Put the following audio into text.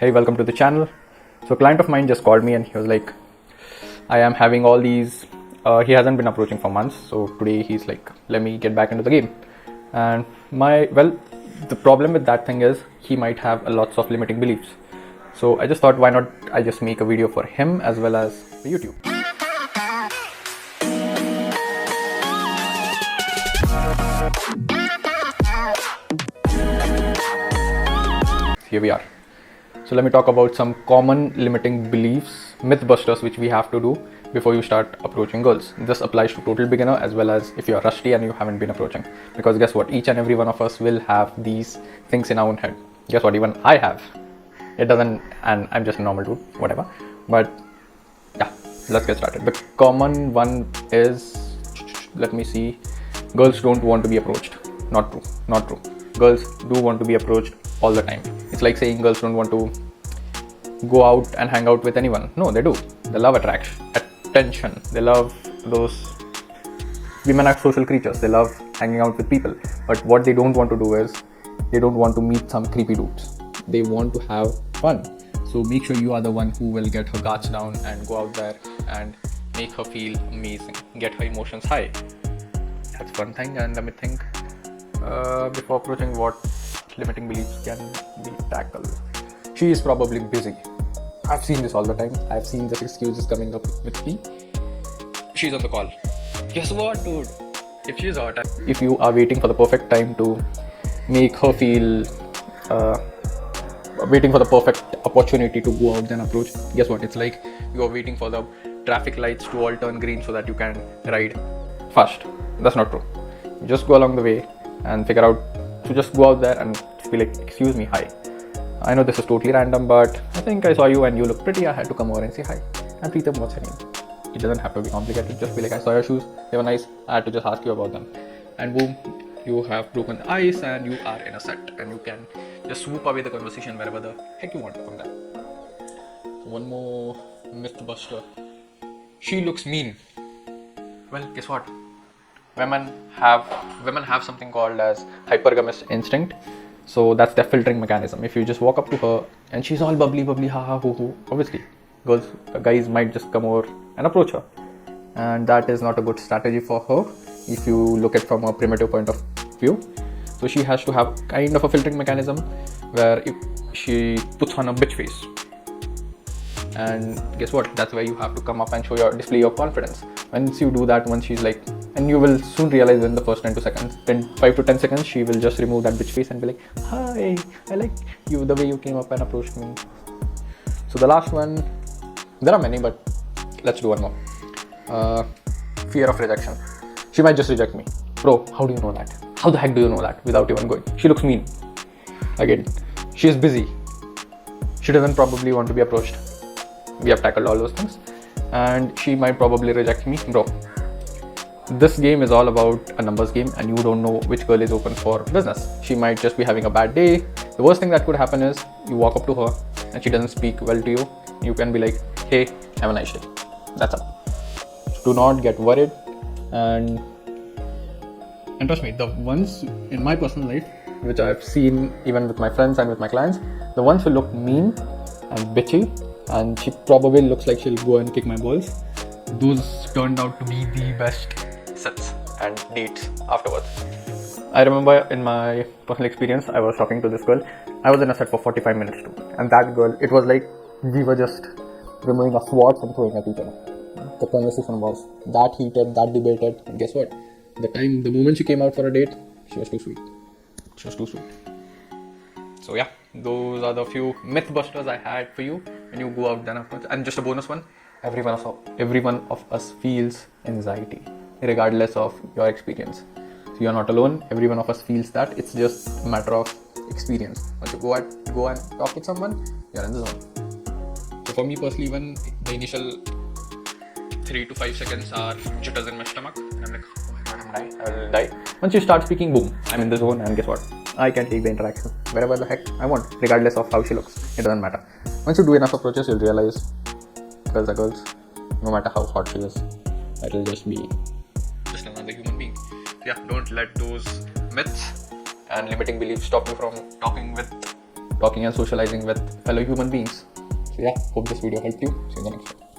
hey, welcome to the channel. So a client of mine just called me and he was like, I am having all these, he hasn't been approaching for months. So today he's like, let me get back into the game. And the problem with that thing is he might have lots of limiting beliefs. So I just thought, why not I just make a video for him as well as for YouTube. Here we are. So let me talk about some common limiting beliefs, myth busters, which we have to do before you start approaching girls. This applies to total beginner as well as if you're rusty and you haven't been approaching. Because guess what? Each and every one of us will have these things in our own head. Guess what? Even I have. It doesn't, and I'm just a normal dude, whatever. But yeah, let's get started. The common one is, let me see, girls don't want to be approached. Not true, not true. Girls do want to be approached all the time. It's like saying girls don't want to go out and hang out with anyone. No, they do. They love attention. They love those. Women are social creatures. They love hanging out with people. But what they don't want to do is they don't want to meet some creepy dudes. They want to have fun. So make sure you are the one who will get her guards down and go out there and make her feel amazing. Get her emotions high. That's one thing. And let me think. Before approaching, what limiting beliefs can be tackled? She is probably busy. I've seen this all the time. I've seen this excuses coming up with me. She's on the call. Guess what, dude? If she's hot, if you are waiting for the perfect time to make her feel, waiting for the perfect opportunity to go out and approach, guess what? It's like you are waiting for the traffic lights to all turn green so that you can ride fast. That's not true. You just go along the way and figure out to just go out there and be like, excuse me, hi. I know this is totally random, but I think I saw you and you look pretty. I had to come over and say hi. And Preetam, what's your name? It doesn't have to be complicated. Just be like, I saw your shoes. They were nice. I had to just ask you about them. And boom, you have broken the ice and you are in a set. And you can just swoop away the conversation wherever the heck you want from there. So one more myth buster. She looks mean. Well, guess what? Women have something called as hypergamous instinct. So that's their filtering mechanism. If you just walk up to her and she's all bubbly, ha ha hoo hoo, obviously guys might just come over and approach her, and that is not a good strategy for her if you look at from a primitive point of view. So she has to have kind of a filtering mechanism where if she puts on a bitch face, and guess what? That's where you have to come up and display your confidence. Once you do that, once she's like, and you will soon realize in the first 5 to 10 seconds, she will just remove that bitch face and be like, hi, I like you, the way you came up and approached me. So the last one, there are many, but let's do one more. Fear of rejection. She might just reject me. Bro, how do you know that? How the heck do you know that without even going? She looks mean. Again, she is busy. She doesn't probably want to be approached. We have tackled all those things. And she might probably reject me. Bro, this game is all about a numbers game and you don't know which girl is open for business. She might just be having a bad day. The worst thing that could happen is you walk up to her and she doesn't speak well to you. You can be like, hey, have a nice day. That's all. Do not get worried. And trust me, the ones in my personal life, which I've seen even with my friends and with my clients, the ones who look mean and bitchy, and she probably looks like she'll go and kick my balls, those turned out to be the best sets and dates afterwards. I remember in my personal experience, I was talking to this girl. I was in a set for 45 minutes too, and that girl, it was like we were just removing our swords and throwing at each other. The conversation was that heated, that debated, and guess what? The moment she came out for a date, she was too sweet. So yeah, those are the few myth busters I had for you when you go out then approach. And just a bonus one, every one of us feels anxiety, regardless of your experience. So you're not alone. Every one of us feels that. It's just a matter of experience. Once you go and talk with someone, you're in the zone. So for me personally, even the initial 3 to 5 seconds are jitters in my stomach, and I'm like, oh my god, I will die. Once you start speaking, boom, I'm in the zone, and guess what? I can take the interaction wherever the heck I want, regardless of how she looks. It doesn't matter. Once you do enough approaches, you'll realize girls are girls, no matter how hot she is. It'll just be just another human being. Yeah, don't let those myths and limiting beliefs stop you from talking with talking and socializing with fellow human beings. So yeah, hope this video helped you. See you in the next one.